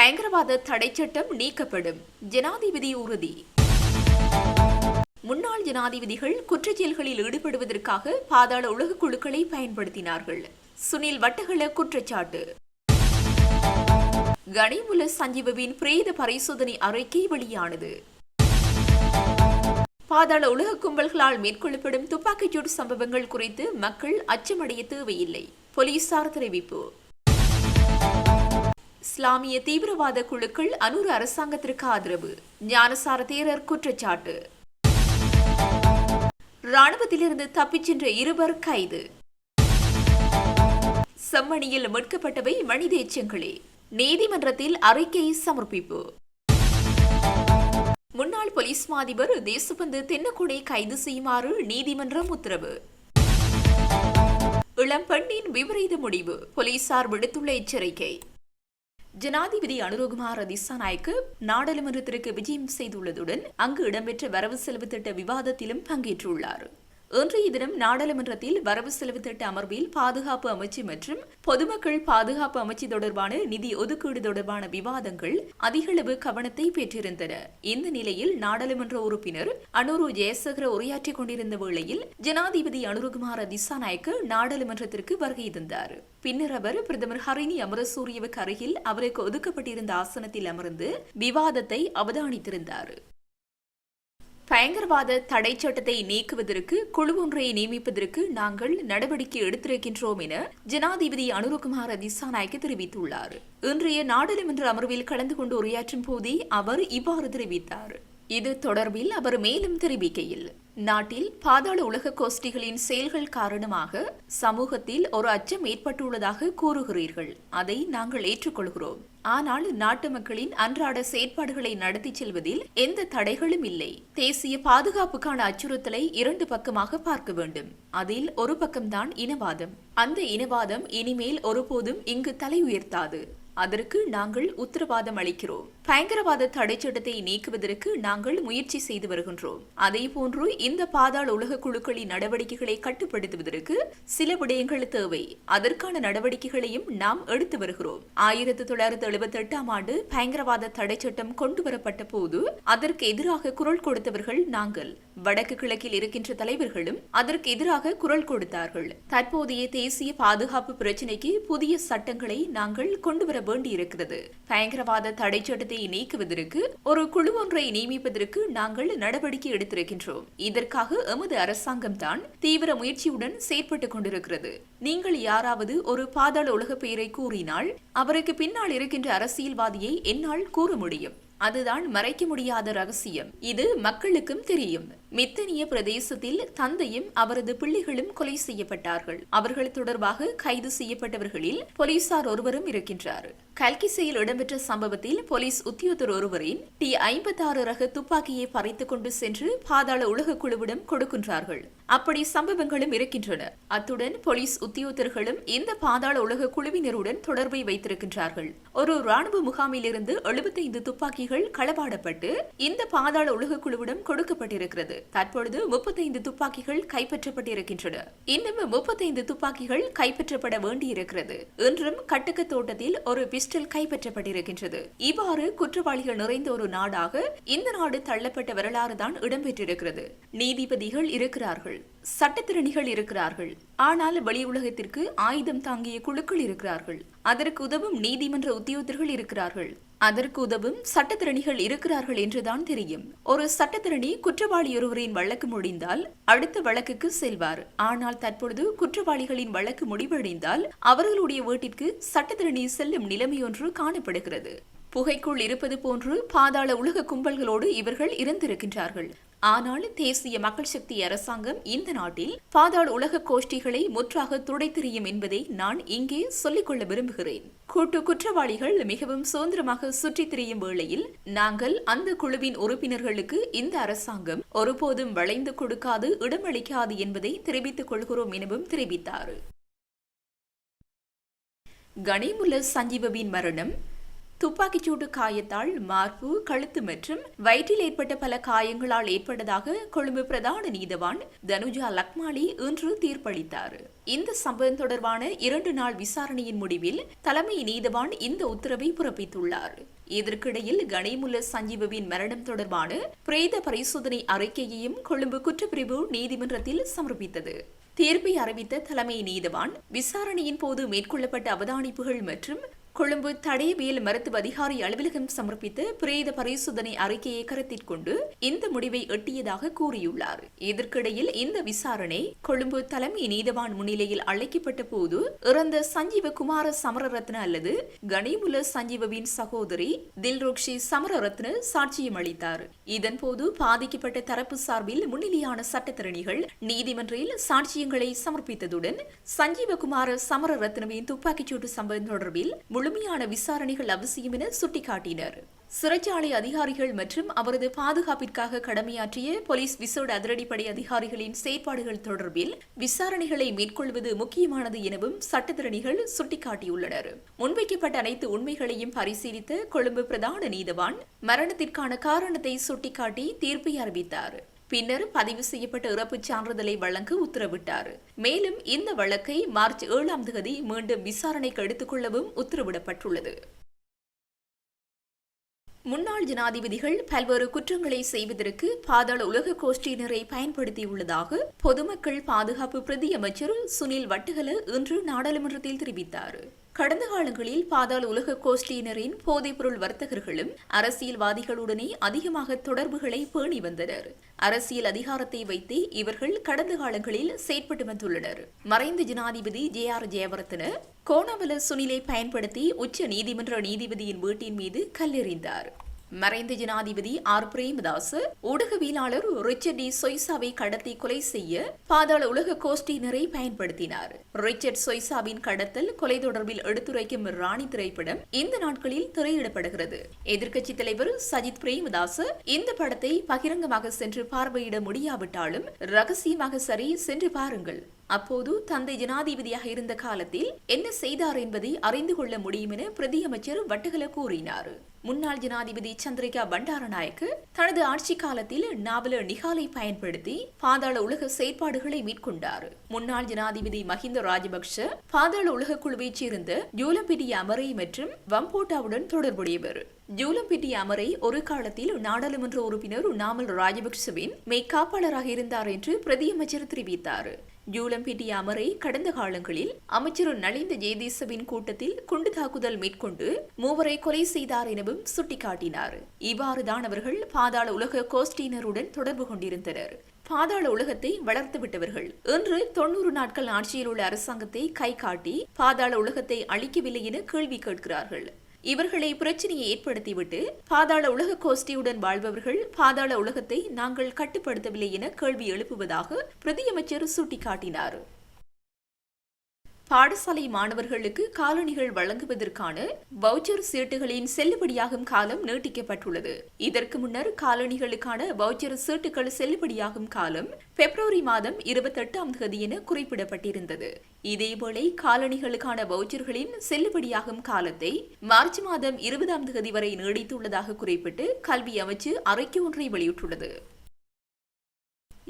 பயங்கரவாத தடைச்சட்டம் நீக்கப்படும், ஜனாதிபதி உறுதி. முன்னாள் ஜனாதிபதிகள் குற்றச்செயல்களில் ஈடுபடுவதற்காக பாதாள உலக குழுக்களை பயன்படுத்தினார்கள். சுனில் வட்டகள குற்றச்சாட்டு. கனிமுல்ல சஞ்சீவவின் பிரேத பரிசோதனை அறிக்கை வெளியானது. பாதாள உலக கும்பல்களால் மேற்கொள்ளப்படும் துப்பாக்கிச்சூடு சம்பவங்கள் குறித்து மக்கள் அச்சமடைய தேவையில்லை, போலீசார் தெரிவிப்பு. இஸ்லாமிய தீவிரவாத குழுக்கள் அனூர் அரசாங்கத்திற்கு ஆதரவு, ஞானசார தேரர் குற்றச்சாட்டு. ராணுவத்திலிருந்து தப்பிச் சென்ற 2 கைது. செம்மணியில் மீட்கப்பட்டவை மனித எச்சங்களே, நீதிமன்றத்தில் அறிக்கை சமர்ப்பிப்பு. முன்னாள் போலீஸ் மாதிபர் தேசபந்து தென்னக்கோடை கைது செய்யுமாறு நீதிமன்றம் உத்தரவு. இளம் பெண்ணின் விபரீத முடிவு, போலீசார் விடுத்துள்ள எச்சரிக்கை. ஜனாதிபதி அனுரகுமார திசாநாயக்க நாடாளுமன்றத்திற்கு விஜயம் செய்துள்ளதுடன் அங்கு இடம்பெற்ற வரவு செலவு திட்ட விவாதத்திலும் பங்கேற்றுள்ளார். இன்றைய தினம் நாடாளுமன்றத்தில் வரவு செலவு திட்ட அமர்வில் பாதுகாப்பு அமைச்சு மற்றும் பொதுமக்கள் பாதுகாப்பு அமைச்சு தொடர்பான நிதி ஒதுக்கீடு தொடர்பான விவாதங்கள் அதிகளவு கவனத்தை பெற்றிருந்தன. இந்த நிலையில் நாடாளுமன்ற உறுப்பினர் அனுரு ஜெயசேகர உரையாற்றிக் கொண்டிருந்த வேளையில் ஜனாதிபதி அனுரகுமார திசாநாயக்க நாடாளுமன்றத்திற்கு வருகை தந்தார். பின்னர் அவர் பிரதமர் ஹரினி அமரசூரியவுக்கு அருகில் அவருக்கு ஒதுக்கப்பட்டிருந்த ஆசனத்தில் அமர்ந்து விவாதத்தை அவதானித்திருந்தார். பயங்கரவாத தடை சட்டத்தை நீக்குவதற்கு குழு ஒன்றை நியமிப்பதற்கு நாங்கள் நடவடிக்கை எடுத்திருக்கின்றோம் என ஜனாதிபதி அனுரகுமார திசாநாயக்க தெரிவித்துள்ளார். இன்றைய நாடாளுமன்ற அமர்வில் கலந்து கொண்டு உரையாற்றும் போதே அவர் இவ்வாறு தெரிவித்தார். இது தொடர்பில் அவர் மேலும் தெரிவிக்கையில், நாட்டில் பாதாள உலக கோஷ்டிகளின் செயல்கள் காரணமாக சமூகத்தில் ஒரு அச்சம் ஏற்பட்டுள்ளதாக கூறுகிறீர்கள். அதை நாங்கள் ஏற்றுக்கொள்கிறோம். ஆனால் நாட்டு மக்களின் அன்றாட செயற்பாடுகளை நடத்தி செல்வதில் எந்த தடைகளும் இல்லை. தேசிய பாதுகாப்புக்கான அச்சுறுத்தலை 2 பக்கமாக பார்க்க வேண்டும். அதில் ஒரு பக்கம்தான் இனவாதம். அந்த இனவாதம் இனிமேல் ஒருபோதும் இங்கு தலை உயர்த்தாது. அதற்கு நாங்கள் உத்தரவாதம் அளிக்கிறோம். பயங்கரவாத தடை சட்டத்தை நீக்குவதற்கு நாங்கள் முயற்சி செய்து வருகின்றோம். அதேபோன்று இந்த பாதாள உலக குழுக்களின் நடவடிக்கைகளை கட்டுப்படுத்துவதற்கு சில விடயங்கள் தேவை. அதற்கான நடவடிக்கைகளையும் நாம் எடுத்து வருகிறோம். 1978ஆம் ஆண்டு பயங்கரவாத தடை சட்டம் கொண்டுவரப்பட்ட போது அதற்கு எதிராக குரல் கொடுத்தவர்கள் நாங்கள். வடக்கு கிழக்கில் இருக்கின்ற தலைவர்களும் அதற்கு எதிராக குரல் கொடுத்தார்கள். தற்போதைய தேசிய பாதுகாப்பு பிரச்சினைக்கு புதிய சட்டங்களை நாங்கள் கொண்டுவர வேண்டியிருக்கிறது. பயங்கரவாத தடை சட்டத்தை நீக்குவதற்கு ஒரு குழு ஒன்றை நியமிப்பதற்கு நாங்கள் நடவடிக்கை எடுத்திருக்கின்றோம். இதற்காக எமது அரசாங்கம் தான் தீவிர முயற்சியுடன் செயற்பட்டுக் கொண்டிருக்கிறது. நீங்கள் யாராவது ஒரு பாதாள உலக பெயரை கூறினால் அவருக்கு பின்னால் இருக்கின்ற அரசியல்வாதியை என்னால் கூற முடியும். அதுதான் மறைக்க முடியாத ரகசியம். இது மக்களுக்கும் தெரியும். மித்தனிய பிரதேசத்தில் தந்தையும் அவரது பிள்ளைகளும் கொலை செய்யப்பட்டார்கள். அவர்கள் தொடர்பாக கைது செய்யப்பட்டவர்களில் போலீசார் ஒருவரும் இருக்கின்றார். கல்கிசையில் இடம்பெற்ற சம்பவத்தில் போலீஸ் உத்தியோகத்தர் ஒருவரின் T56 ரக துப்பாக்கியை பறித்துக் கொண்டு சென்று பாதாள உலக குழுவிடம் கொடுக்கின்றார்கள். அப்படி சம்பவங்களும் இருக்கின்றன. அத்துடன் போலீஸ் உத்தியோகத்தர்களும் இந்த பாதாள உலக குழுவினருடன் தொடர்பை வைத்திருக்கின்றார்கள். ஒரு ராணுவ முகாமிலிருந்து 75 துப்பாக்கிகள் களவாடப்பட்டு இந்த பாதாள உலக குழுவிடம் கொடுக்கப்பட்டிருக்கிறது. தற்பொழுது 35 துப்பாக்கிகள் கைப்பற்றப்பட்டிருக்கின்றன. இன்னும் 35 துப்பாக்கிகள் கைப்பற்றப்பட வேண்டியிருக்கிறது. இன்றும் கட்டுக்க தோட்டத்தில் ஒரு பிஸ்டல் கைப்பற்றப்பட்டிருக்கின்றது. இவ்வாறு குற்றவாளிகள் நிறைந்த ஒரு நாடாக இந்த நாடு தள்ளப்பட்ட வரலாறு தான் இடம்பெற்றிருக்கிறது. நீதிபதிகள் இருக்கிறார்கள், சட்டத்திறனிகள் இருக்கிறார்கள். ஆனால் வெளி உலகத்திற்கு ஆயுதம் தாங்கிய குழுக்கள் இருக்கிறார்கள். அதற்கு உதவும் நீதிமன்ற உத்தியோகத்தர்கள் இருக்கிறார்கள். அதற்கு உதவும் சட்டத்திறனிகள் இருக்கிறார்கள் என்றுதான் தெரியும். ஒரு சட்டத்திறனி குற்றவாளி ஒருவரின் வழக்கு முடிந்தால் அடுத்த வழக்குக்கு செல்வார். ஆனால் தற்பொழுது குற்றவாளிகளின் வழக்கு முடிவடைந்தால் அவர்களுடைய வீட்டிற்கு சட்டத்திறனி செல்லும் நிலைமையொன்று காணப்படுகிறது. புகைக்குள் இருப்பது போன்று பாதாள உலக கும்பல்களோடு இவர்கள் இருந்திருக்கின்றார்கள். ஆனால் தேசிய மக்கள் சக்தி அரசாங்கம் இந்த நாட்டில் பாதாள உலக கோஷ்டிகளை முற்றாக துடைத்தெறியும் என்பதை நான் இங்கே சொல்லிக்கொள்ள விரும்புகிறேன். கூட்டு குற்றவாளிகள் மிகவும் சுதந்திரமாக சுற்றித் திரியும் வேளையில் நாங்கள் அந்த குழுவின் உறுப்பினர்களுக்கு இந்த அரசாங்கம் ஒருபோதும் வளைந்து கொடுக்காது, இடமளிக்காது என்பதை தெரிவித்துக் கொள்கிறோம் எனவும் தெரிவித்தார். கனிமுல்ல சஞ்சீவவின் மரணம் துப்பாக்கிச்சூடு காயத்தால் மார்பு, கழுத்து மற்றும் வயிற்றில் ஏற்பட்ட பல காயங்களால் ஏற்பட்டதாக கொழும்பு பிரதான நீதவான் தனுஜா லக்மாலி இன்று தீர்ப்பளித்தார். இந்த சம்பவம் தொடர்பான 2 நாள் விசாரணையின் முடிவில் தலைமை நீதவான் இந்த உத்தரவை பிறப்பித்துள்ளார். இதற்கிடையில் கணேமுல்ல சஞ்சீவவின் மரணம் தொடர்பான பிரேத பரிசோதனை அறிக்கையையும் கொழும்பு குற்றப்பிரிவு நீதிமன்றத்தில் சமர்ப்பித்தது. தீர்ப்பை அறிவித்த தலைமை நீதவான் விசாரணையின் போது மேற்கொள்ளப்பட்ட அவதானிப்புகள் மற்றும் கொழும்பு தடயவியல் மருத்துவ அதிகாரி அலுவலகம் சமர்ப்பித்த பிரேத பரிசோதனை அறிக்கையை கருத்தில் கொண்டு இந்த முடிவை எட்டியதாக கூறியுள்ளார். இதற்கிடையில் இந்த விசாரணை கொழும்பு தலைமை நீதவான் முன்னிலையில் அழைக்கப்பட்ட போது இறந்த சஞ்சீவ குமார சமரரத்ன அல்லது கணேமுல்ல சஞ்சீவவின் சகோதரி தில்ரோக்ஷி சமரரத்ன சாட்சியம் அளித்தார். இதன்போது பாதிக்கப்பட்ட தரப்பு சார்பில் முன்னிலையான சட்டத்தரணிகள் நீதிமன்றில் சாட்சியங்களை சமர்ப்பித்ததுடன் சஞ்சீவகுமார சமரரத்னவின் துப்பாக்கிச்சூட்டு சம்பவம் தொடர்பில் முழுமையான விசாரணைகள் அவசியம் என சுட்டிக்காட்டினர். சிறைச்சாலை அதிகாரிகள் மற்றும் அவரது பாதுகாப்பிற்காக கடமையாற்றிய போலீஸ் விசேட அதிரடிப்படை அதிகாரிகளின் செயற்பாடுகள் தொடர்பில் விசாரணைகளை மேற்கொள்வது முக்கியமானது எனவும் சட்டத்தரணிகள் சுட்டிக்காட்டியுள்ளனர். முன்வைக்கப்பட்ட அனைத்து உண்மைகளையும் பரிசீலித்த கொழும்பு பிரதான நீதவான் மரணத்திற்கான காரணத்தை சுட்டிக்காட்டி தீர்ப்பை அறிவித்தார். பின்னர் பதிவு செய்யப்பட்ட இறப்புச் சான்றிதழை வழங்க உத்தரவிட்டார். மேலும் இந்த வழக்கை மார்ச் 7ஆம் தேதி மீண்டும் விசாரணைக்கு எடுத்துக் கொள்ளவும் உத்தரவிடப்பட்டுள்ளது. முன்னாள் ஜனாதிபதிகள் பல்வேறு குற்றங்களை செய்வதற்கு பாதாள உலக கோஷ்டியினரை பயன்படுத்தியுள்ளதாக பொதுமக்கள் பாதுகாப்பு பிரதி அமைச்சர் சுனில் வட்டகல இன்று நாடாளுமன்றத்தில் தெரிவித்தார். கடந்த காலங்களில் பாதாள உலக கோஷ்டியினரின் போதைப்பொருள் வர்த்தகர்களும் அரசியல்வாதிகளுடனே அதிகமாக தொடர்புகளை பேணி வந்தனர். அரசியல் அதிகாரத்தை வைத்தே இவர்கள் கடந்த காலங்களில் செயற்பட்டு வந்துள்ளனர். மறைந்த ஜனாதிபதி JR ஜெயவர்தன கோணாவல சுனிலை பயன்படுத்தி உச்ச நீதிமன்ற நீதிபதியின் வீட்டின் மீது கல்லெறிந்தார். மறைந்த ஜனாதிபதி R பிரேமதாஸ் ஊடகவியலாளர் ரிச்சர்ட் டி சொய்சாவை கடத்தி கொலை செய்ய பாதாள உலக கோஷ்டியினரை பயன்படுத்தினார். ரிச்சர்ட் சொய்சாவின் கடத்தல் கொலை தொடர்பில் எடுத்துரைக்கும் ராணி திரைப்படம் இந்த நாட்களில் திரையிடப்படுகிறது. எதிர்க்கட்சித் தலைவர் சஜித் பிரேமதாஸ் இந்த படத்தை பகிரங்கமாக சென்று பார்வையிட முடியாவிட்டாலும் ரகசியமாக சரி சென்று பாருங்கள். அப்போது தந்தை ஜனாதிபதியாக இருந்த காலத்தில் என்ன செய்தார் என்பதை அறிந்து கொள்ள முடியும் என பிரதி அமைச்சர் வட்டகல கூறினார். முன்னாள் ஜனாதிபதி சந்திரிகா பண்டாரநாயக்க தனது ஆட்சி காலத்தில் நாவல நிகாலை பயன்படுத்தி பாதாள உலக செயற்பாடுகளை மேற்கொண்டார். முன்னாள் ஜனாதிபதி மஹிந்த ராஜபக்ஷ பாதாள உலக குழுவைச் சேர்ந்த ஜூலம்பிட்டி அமரை மற்றும் வம்போட்டாவுடன் தொடர்புடையவர். ஜூலம்பிட்டி அமரை ஒரு காலத்தில் நாடாளுமன்ற உறுப்பினர் நாமல் ராஜபக்சவின் மெய்காப்பாளராக இருந்தார் என்று பிரதியமைச்சர் தெரிவித்தார். ஜூலம்பிட்டி அமரை கடந்த காலங்களில் அமைச்சர் நலிந்த ஜெயதீசவின் கூட்டத்தில் குண்டு தாக்குதல் மேற்கொண்டு 3 கொலை செய்தார் எனவும் சுட்டிக்காட்டினார். இவ்வாறுதான் அவர்கள் பாதாள உலக கோஷ்டியினருடன் தொடர்பு கொண்டிருந்தனர். பாதாள உலகத்தை வளர்த்துவிட்டவர்கள் இன்று 90 நாட்கள் ஆட்சியில் உள்ள அரசாங்கத்தை கை காட்டி பாதாள உலகத்தை அழிக்கவில்லை என கேள்வி கேட்கிறார்கள். இவர்களை பிரச்சனையை ஏற்படுத்திவிட்டு பாதாள உலக கோஷ்டியுடன் வாழ்பவர்கள் பாதாள உலகத்தை நாங்கள் கட்டுப்படுத்தவில்லை என கேள்வி எழுப்புவதாக பிரதியமைச்சர் சுட்டிக்காட்டினார். பாடசாலை மாணவர்களுக்கு காலணிகள் வழங்குவதற்கான வவுச்சர் சீட்டுகளின் செல்லுபடியாகும் காலம் நீட்டிக்கப்பட்டுள்ளது. இதற்கு முன்னர் காலணிகளுக்கான வவுச்சர் சீட்டுகள் செல்லுபடியாகும் காலம் பிப்ரவரி மாதம் 28ஆம் தேதி என குறிப்பிடப்பட்டிருந்தது. இதேவேளை காலணிகளுக்கான வவுச்சர்களின் செல்லுபடியாகும் காலத்தை மார்ச் மாதம் 20ஆம் தேதி வரை நீடித்துள்ளதாக குறிப்பிட்டு கல்வி அமைச்சு அறிக்கை ஒன்றை வெளியிட்டுள்ளது.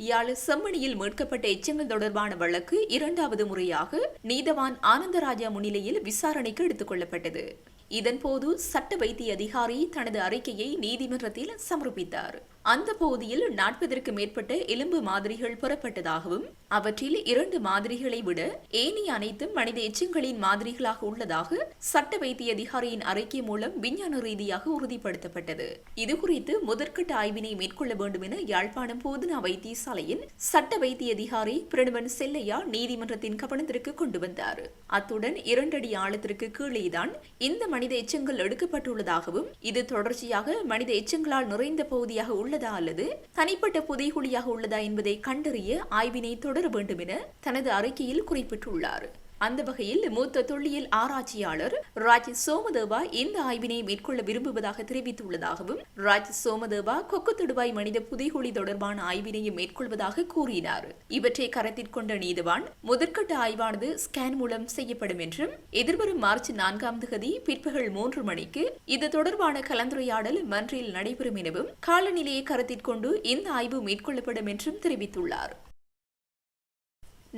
யாழ் செம்மணியில் மீட்கப்பட்ட எச்சங்கள் தொடர்பான வழக்கு 2வது முறையாக நீதவான் ஆனந்தராஜா முன்னிலையில் விசாரணைக்கு எடுத்துக் கொள்ளப்பட்டது. இதன்போது சட்ட வைத்திய அதிகாரி தனது அறிக்கையை நீதிமன்றத்தில் சமர்ப்பித்தார். அந்த பகுதியில் 40ற்கு மேற்பட்ட எலும்பு மாதிரிகள் பெறப்பட்டதாகவும் அவற்றில் 2 மாதிரிகளை விட ஏனைய அனைத்தும் மனித எச்சங்களின் மாதிரிகளாக உள்ளதாக சட்ட வைத்திய அதிகாரியின் அறிக்கை மூலம் விஞ்ஞான ரீதியாக உறுதிப்படுத்தப்பட்டது. இதுகுறித்து முதற்கட்ட ஆய்வினை மேற்கொள்ள வேண்டும் என யாழ்ப்பாணம் போதனா வைத்தியசாலையின் சட்ட வைத்திய அதிகாரி பிரணவன் செல்லையா நீதிமன்றத்தின் கவனத்திற்கு கொண்டு வந்தார். அத்துடன் 2 அடி ஆழத்திற்கு கீழேதான் இந்த மனித எச்சங்கள் எடுக்கப்பட்டுள்ளதாகவும் இது தொடர்ச்சியாக மனித எச்சங்களால் நிறைந்த பகுதியாக உள்ளதா அல்லது தனிப்பட்ட புதைகுழியாக உள்ளதா என்பதை கண்டறிய ஆய்வினை தொடர வேண்டும் என தனது அறிக்கையில் குறிப்பிட்டுள்ளார். அந்த வகையில் மூத்த தொல்லியல் ஆராய்ச்சியாளர் ராஜ் சோமதேவா இந்த ஆய்வினை மேற்கொள்ள விரும்புவதாக தெரிவித்துள்ளதாகவும் ராஜ் சோமதேவா கொக்குத்தொடுவாய் மனித புதைகுழி தொடர்பான ஆய்வினையும் மேற்கொள்வதாக கூறினார். இவற்றை கருத்தில் கொண்ட நீதவான் முதற்கட்ட ஆய்வானது ஸ்கேன் மூலம் செய்யப்படும் என்றும் எதிர்வரும் மார்ச் 4ஆம் தேதி பிற்பகல் 3 மணிக்கு இது தொடர்பான கலந்துரையாடல் மன்றில் நடைபெறும் எனவும் காலநிலையை கருத்தில் கொண்டு இந்த ஆய்வு மேற்கொள்ளப்படும் என்றும் தெரிவித்துள்ளார்.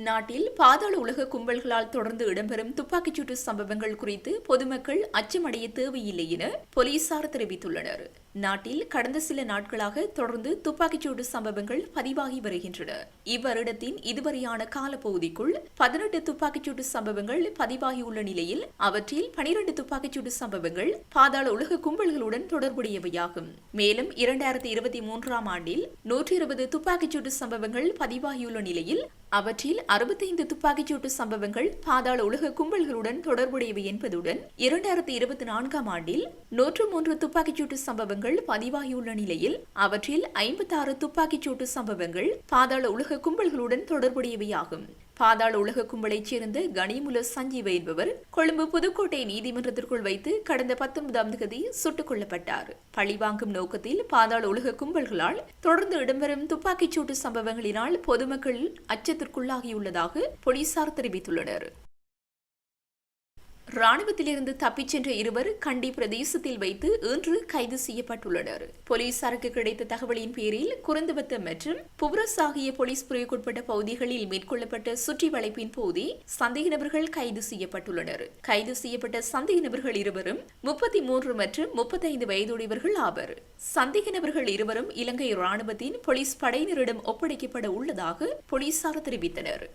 நாட்டில் பாதாள உலக கும்பல்களால் தொடர்ந்து இடம்பெறும் துப்பாக்கிச்சூட்டு சம்பவங்கள் குறித்து பொதுமக்கள் அச்சமடைய தேவையில்லை என போலீசார் தெரிவித்துள்ளனர். நாட்டில் கடந்த சில நாட்களாக தொடர்ந்து துப்பாக்கிச்சூட்டு சம்பவங்கள் பதிவாகி வருகின்றன. இவ்வருடத்தின் இதுவரையான காலப்பகுதிக்குள் 18 துப்பாக்கிச்சூட்டு சம்பவங்கள் பதிவாகியுள்ள நிலையில் அவற்றில் 12 துப்பாக்கிச்சூட்டு சம்பவங்கள் பாதாள உலக கும்பல்களுடன் தொடர்புடையவையாகும். மேலும் 2023ஆம் ஆண்டில் 120 துப்பாக்கிச்சூட்டு சம்பவங்கள் பதிவாகியுள்ள நிலையில் அவற்றில் 65 துப்பாக்கிச்சூட்டு சம்பவங்கள் பாதாள உலக கும்பல்களுடன் தொடர்புடையவை என்பதுடன் 2024ஆம் ஆண்டில் 103 துப்பாக்கிச்சூட்டு சம்பவங்கள் பதிவாகியுள்ள நிலையில் அவற்றில் 56 துப்பாக்கிச்சூட்டு சம்பவங்கள் பாதாள உலக கும்பல்களுடன் தொடர்புடையவையாகும். பாதாள உலக கும்பலைச் சேர்ந்த கனிமுல சஞ்சீவ என்பவர் கொழும்பு புதுக்கோட்டை நீதிமன்றத்திற்குள் வைத்து கடந்த 19ஆம் தேதி சுட்டுக் கொல்லப்பட்டார். பழிவாங்கும் நோக்கத்தில் பாதாள உலக கும்பல்களால் தொடர்ந்து இடம்பெறும் துப்பாக்கிச்சூட்டு சம்பவங்களினால் பொதுமக்கள் அச்சத்திற்குள்ளாகியுள்ளதாக போலீசார் தெரிவித்துள்ளனர். ராணுவத்திலிருந்து தப்பிச் சென்ற இருவர் கண்டி பிரதேசத்தில் வைத்து இன்று கைது செய்யப்பட்டுள்ளனர். போலீசாருக்கு கிடைத்த தகவலின் பேரில் குருந்தவத்த மற்றும் புவரஸ் ஆகிய போலீஸ் பிரிவுக்குட்பட்ட பகுதிகளில் மேற்கொள்ளப்பட்ட சுற்றி வளைப்பின் போதே சந்தேக நபர்கள் கைது செய்யப்பட்டுள்ளனர். கைது செய்யப்பட்ட சந்தேக நபர்கள் இருவரும் 33 மற்றும் 35 வயதுடையவர்கள் ஆவர். சந்தேக நபர்கள் இருவரும் இலங்கை ராணுவத்தின் போலீஸ் படையினரிடம் ஒப்படைக்கப்பட உள்ளதாக போலீசார் தெரிவித்தனர்.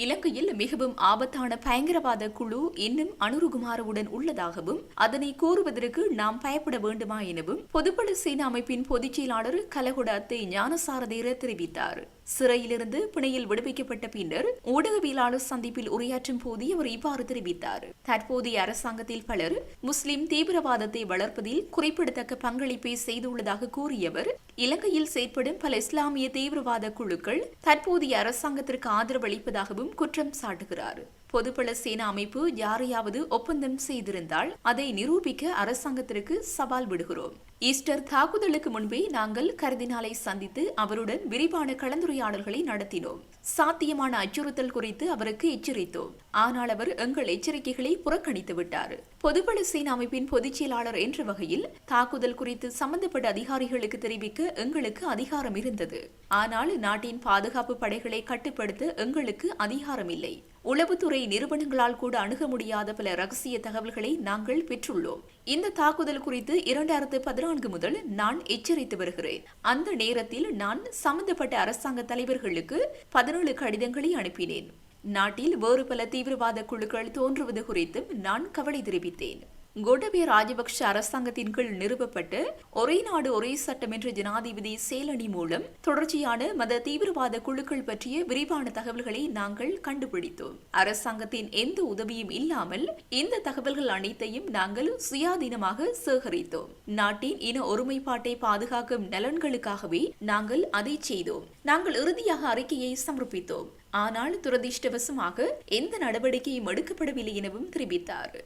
இலங்கையில் மிகவும் ஆபத்தான பயங்கரவாத குழு இன்னும் அனுருகுமாரவுடன் உள்ளதாகவும் அதனை கூறுவதற்கு நாம் பயப்பட வேண்டுமா எனவும் பொதுபல சேனா அமைப்பின் பொதுச் செயலாளர் கலகொட அத்தை ஞானசாரதேர தெரிவித்தார். சிறையிலிருந்து பிணையில் விடுவிக்கப்பட்ட பின்னர் ஊடகவியலாளர் சந்திப்பில் உரையாற்றும் போது அவர் இவ்வாறு தெரிவித்தார். தற்போதைய அரசாங்கத்தில் பலர் முஸ்லிம் தீவிரவாதத்தை வளர்ப்பதில் குறிப்பிடத்தக்க பங்களிப்பை செய்துள்ளதாக கூறியவர் இலங்கையில் செயற்படும் பல இஸ்லாமிய தீவிரவாத குழுக்கள் தற்போதைய அரசாங்கத்திற்கு ஆதரவளிப்பதாகவும் குற்றம் சாட்டுகிறார். பொதுபல சேனா அமைப்பு யாரையாவது ஒப்பந்தம் செய்திருந்தால் அதை நிரூபிக்க அரசாங்கத்திற்கு சவால் விடுகிறோம். ஈஸ்டர் தாக்குதலுக்கு முன்பே நாங்கள் கர்தினாலை சந்தித்து அவருடன் விரிவான கலந்துரையாடல்களை நடத்தினோம். சாத்தியமான அச்சுறுத்தல் குறித்து அவருக்கு எச்சரித்தோம். ஆனால் அவர் எங்கள் எச்சரிக்கைகளை புறக்கணித்து விட்டார். பொதுபல சேனா அமைப்பின் பொதுச் செயலாளர் என்ற வகையில் தாக்குதல் குறித்து சம்பந்தப்பட்ட அதிகாரிகளுக்கு தெரிவிக்க எங்களுக்கு அதிகாரம் இருந்தது. ஆனால் நாட்டின் பாதுகாப்பு படைகளை கட்டுப்படுத்த எங்களுக்கு அதிகாரம் இல்லை. உளவுத்துறை நிறுவனங்களால் கூட அணுக முடியாத பல ரகசிய தகவல்களை நாங்கள் பெற்றுள்ளோம். இந்த தாக்குதல் குறித்து 2014 முதல் நான் எச்சரித்து வருகிறேன். அந்த நேரத்தில் நான் சம்பந்தப்பட்ட அரசாங்க தலைவர்களுக்கு 17 கடிதங்களை அனுப்பினேன். நாட்டில் வேறு பல தீவிரவாத குழுக்கள் தோன்றுவது குறித்தும் நான் கவலை தெரிவித்தேன். கோட்டபய ராஜபக்ஷ அரசாங்கத்தின் கீழ் நிறுவப்பட்ட ஒரே நாடு ஒரே சட்டம் என்ற ஜனாதிபதி செயலணி மூலம் தொடர்ச்சியான மத தீவிரவாத குழுக்கள் பற்றிய விரிவான தகவல்களை நாங்கள் கண்டுபிடித்தோம். அரசாங்கத்தின் எந்த உதவியும் இல்லாமல் இந்த தகவல்கள் அனைத்தையும் நாங்கள் சுயாதீனமாக சேகரித்தோம். நாட்டின் இன ஒருமைப்பாட்டை பாதுகாக்கும் நலன்களுக்காகவே நாங்கள் அதை செய்தோம். நாங்கள் இறுதியாக அறிக்கையை சமர்ப்பித்தோம். ஆனால் துரதிர்ஷ்டவசமாக எந்த நடவடிக்கையும் எடுக்கப்படவில்லை எனவும் தெரிவித்தார்.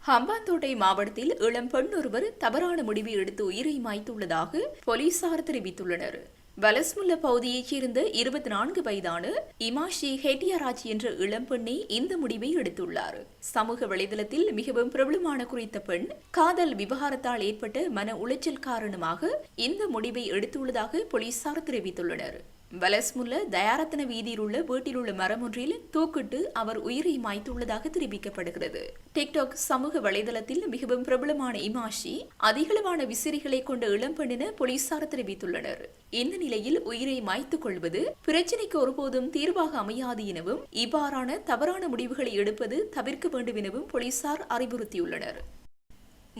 ஹம்பாந்தோட்டை மாவட்டத்தில் இளம் பெண் ஒருவர் தவறான முடிவை எடுத்து உயிரை மாய்த்துள்ளதாக போலீசார் தெரிவித்துள்ளனர். வலஸ்முல்ல பகுதியைச் சேர்ந்த 24 வயதான இமாஷி ஹெட்டியராஜ் என்ற இளம்பெண்ணை இந்த முடிவை எடுத்துள்ளார். சமூக வலைதளத்தில் மிகவும் பிரபலமான குறித்த பெண் காதல் விவகாரத்தால் ஏற்பட்ட மன உளைச்சல் காரணமாக இந்த முடிவை எடுத்துள்ளதாக போலீசார் தெரிவித்துள்ளனர். வலஸ்முல்ல தயாரத்தன வீதியில் உள்ள வீட்டில் உள்ள மரம் ஒன்றில் தூக்கிட்டு அவர் உயிரை மாய்த்துள்ளதாக தெரிவிக்கப்படுகிறது. டிக்டாக் சமூக வலைதளத்தில் மிகவும் பிரபலமான இமாஷி அதிகளவான விசிறிகளை கொண்ட இளம்பெண் என போலீசார் தெரிவித்துள்ளனர். இந்த நிலையில் உயிரை மாய்த்துக் கொள்வது பிரச்சினைக்கு ஒருபோதும் தீர்வாக அமையாது எனவும் இவ்வாறான தவறான முடிவுகளை எடுப்பது தவிர்க்க வேண்டும் எனவும் போலீசார் அறிவுறுத்தியுள்ளனர்.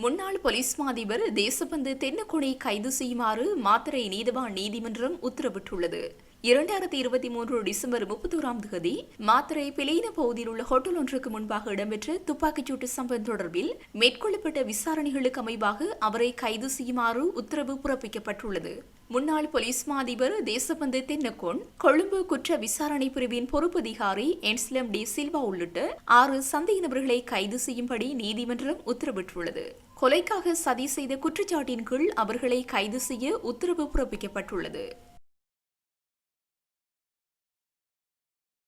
முன்னாள் போலீஸ் மாதிபர் தேசபந்து தென்னக்கோனை கைது செய்யுமாறு மாத்தறை நீதவான் நீதிமன்றம் உத்தரவிட்டுள்ளது. 2023 டிசம்பர் 31ஆம் தேதி மாத்தறை பிளைன பகுதியில் உள்ள ஹோட்டல் ஒன்றுக்கு முன்பாக இடம்பெற்ற துப்பாக்கிச்சூட்டு சம்பவம் தொடர்பில் மேற்கொள்ளப்பட்ட விசாரணைகளுக்கு அமைவாக அவரை கைது செய்யுமாறு உத்தரவு பிறப்பிக்கப்பட்டுள்ளது. முன்னாள் போலீஸ் மாதிபர் தேசபந்து தென்னக்கோன், கொழும்பு குற்ற விசாரணை பிரிவின் பொறுப்பதிகாரி என்ஸ்லம் டி சில்வா உள்ளிட்ட 6 சந்தேக நபர்களை கைது செய்யும்படி நீதிமன்றம் உத்தரவிட்டுள்ளது. கொலைக்காக சதி செய்த குற்றச்சாட்டின் கீழ் அவர்களை கைது செய்ய உத்தரவு பிறப்பிக்கப்பட்டுள்ளது.